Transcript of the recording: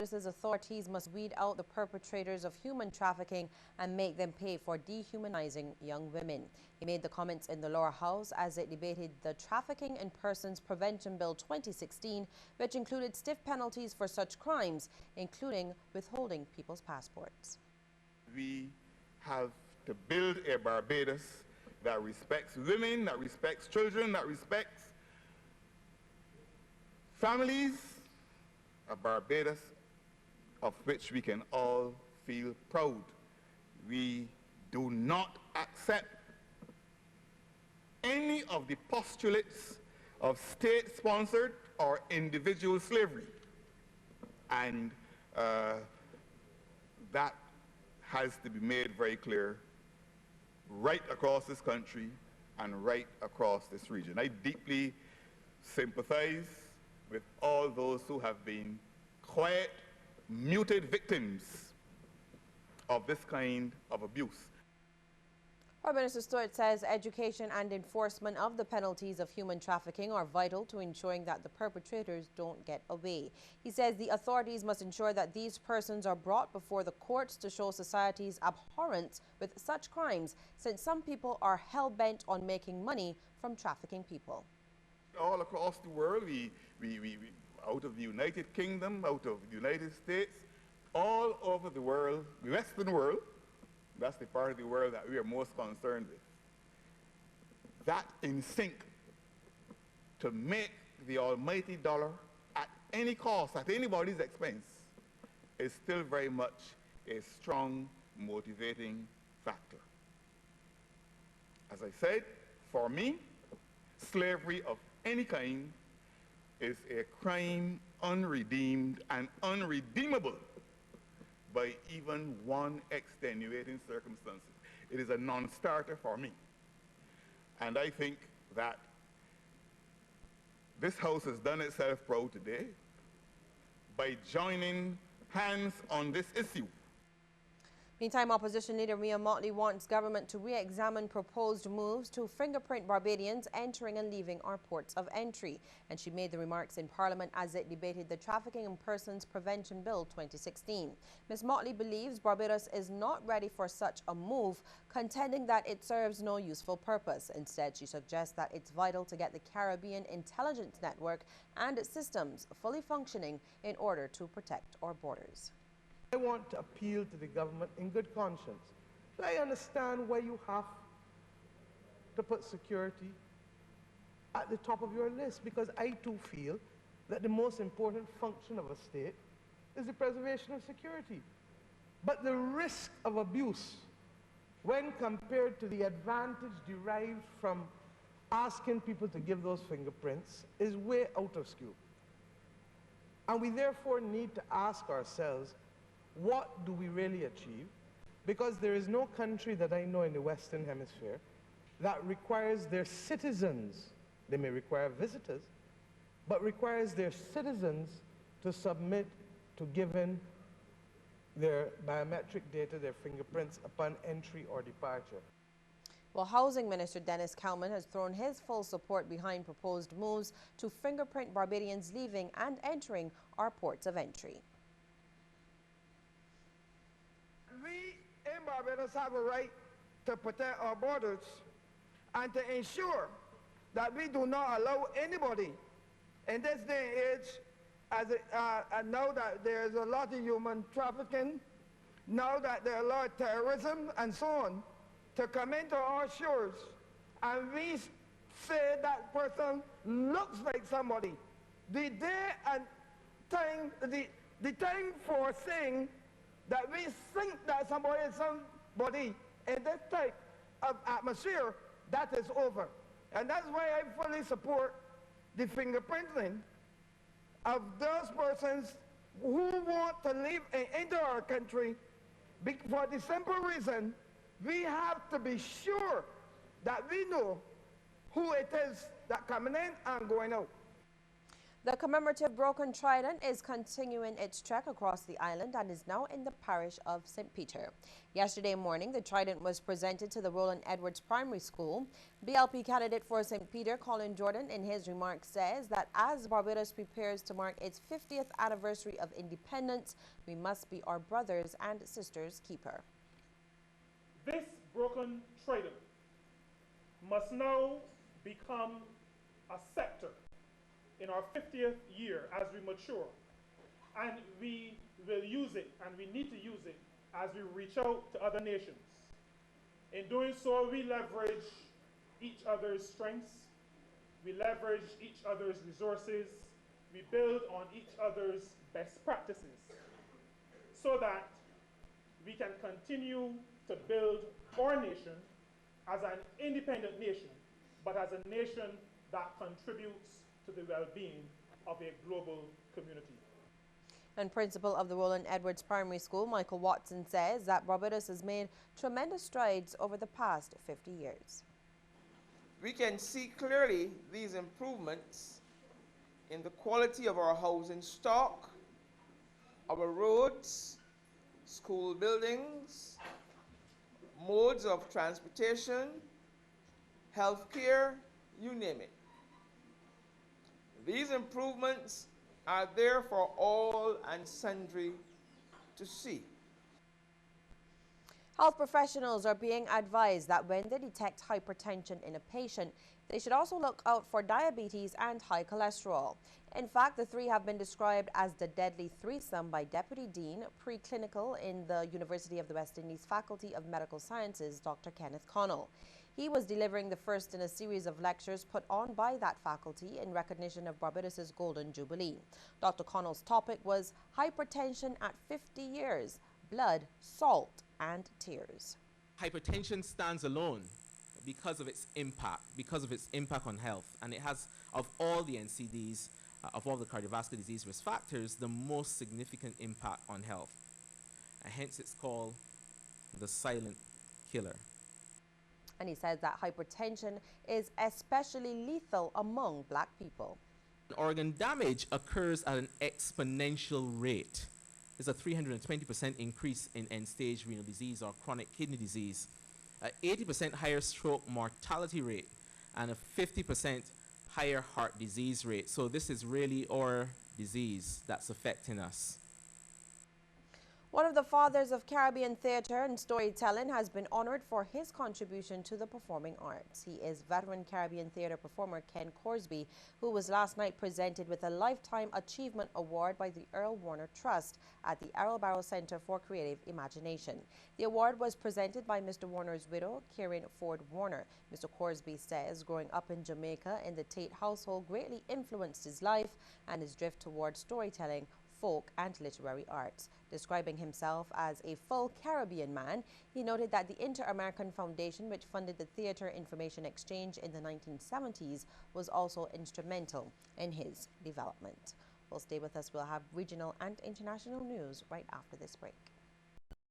Says authorities must weed out the perpetrators of human trafficking and make them pay for dehumanizing young women. He made the comments in the lower house as it debated the Trafficking in Persons Prevention Bill 2016, which included stiff penalties for such crimes, including withholding people's passports. We have to build a Barbados that respects women, that respects children, that respects families, a Barbados of which we can all feel proud. We do not accept any of the postulates of state-sponsored or individual slavery. And that has to be made very clear right across this country and right across this region. I deeply sympathize with all those who have been quiet, muted victims of this kind of abuse. Prime Minister Stewart says education and enforcement of the penalties of human trafficking are vital to ensuring that the perpetrators don't get away. He says the authorities must ensure that these persons are brought before the courts to show society's abhorrence with such crimes, since some people are hell-bent on making money from trafficking people. All across the world, we out of the United Kingdom, out of the United States, all over the world, the Western world, that's the part of the world that we are most concerned with, that in sync to make the almighty dollar at any cost, at anybody's expense, is still very much a strong motivating factor. As I said, for me, slavery of any kind is a crime unredeemed and unredeemable by even one extenuating circumstance. It is a non-starter for me. And I think that this House has done itself proud today by joining hands on this issue. Meantime, opposition leader Mia Mottley wants government to re-examine proposed moves to fingerprint Barbadians entering and leaving our ports of entry. And she made the remarks in Parliament as it debated the Trafficking in Persons Prevention Bill 2016. Ms. Mottley believes Barbados is not ready for such a move, contending that it serves no useful purpose. Instead, she suggests that it's vital to get the Caribbean Intelligence Network and its systems fully functioning in order to protect our borders. I want to appeal to the government in good conscience. I understand why you have to put security at the top of your list, because I too feel that the most important function of a state is the preservation of security. But the risk of abuse, when compared to the advantage derived from asking people to give those fingerprints, is way out of scope. And we therefore need to ask ourselves, what do we really achieve? Because there is no country that I know in the Western Hemisphere that requires their citizens, they may require visitors, but requires their citizens to submit to giving their biometric data, their fingerprints, upon entry or departure. Well, Housing Minister Dennis Kalman has thrown his full support behind proposed moves to fingerprint Barbadians leaving and entering our ports of entry. We in Barbados have a right to protect our borders and to ensure that we do not allow anybody in this day and age, and now that there's a lot of human trafficking, now that there's a lot of terrorism and so on, to come into our shores and we say that person looks like somebody. The day and time, the time for saying that we think that somebody is somebody in this type of atmosphere, that is over. And that's why I fully support the fingerprinting of those persons who want to live and enter our country, for the simple reason we have to be sure that we know who it is that coming in and going out. The commemorative broken trident is continuing its trek across the island and is now in the parish of St. Peter. Yesterday morning, the trident was presented to the Roland Edwards Primary School. BLP candidate for St. Peter, Colin Jordan, in his remarks says that as Barbados prepares to mark its 50th anniversary of independence, we must be our brothers and sisters' keeper. This broken trident must now become a scepter in our 50th year as we mature, and we will use it, and we need to use it as we reach out to other nations. In doing so, we leverage each other's strengths, we leverage each other's resources, we build on each other's best practices so that we can continue to build our nation as an independent nation, but as a nation that contributes to the well-being of a global community. And principal of the Roland Edwards Primary School, Michael Watson, says that Barbados has made tremendous strides over the past 50 years. We can see clearly these improvements in the quality of our housing stock, our roads, school buildings, modes of transportation, healthcare, you name it. These improvements are there for all and sundry to see. Health professionals are being advised that when they detect hypertension in a patient, they should also look out for diabetes and high cholesterol. In fact, the three have been described as the deadly threesome by Deputy Dean, Preclinical in the University of the West Indies Faculty of Medical Sciences, Dr. Kenneth Connell. He was delivering the first in a series of lectures put on by that faculty in recognition of Barbados's Golden Jubilee. Dr. Connell's topic was hypertension at 50 years, blood, salt, and tears. Hypertension stands alone because of its impact on health, and it has, of all the NCDs, of all the cardiovascular disease risk factors, the most significant impact on health. And hence it's called the silent killer. And he says that hypertension is especially lethal among black people. Organ damage occurs at an exponential rate. There's a 320% increase in end-stage renal disease or chronic kidney disease, an 80% higher stroke mortality rate, and a 50% higher heart disease rate. So this is really our disease that's affecting us. One of the fathers of Caribbean theatre and storytelling has been honored for his contribution to the performing arts. He is veteran Caribbean theatre performer Ken Corsby, who was last night presented with a Lifetime Achievement Award by the Earl Warner Trust at the Errol Barrow Center for Creative Imagination. The award was presented by Mr. Warner's widow, Karen Ford Warner. Mr. Corsby says growing up in Jamaica in the Tate household greatly influenced his life and his drift towards storytelling, folk and literary arts. Describing himself as a full Caribbean man, he noted that the Inter-American Foundation, which funded the Theatre Information Exchange in the 1970s, was also instrumental in his development. Well, stay with us. We'll have regional and international news right after this break.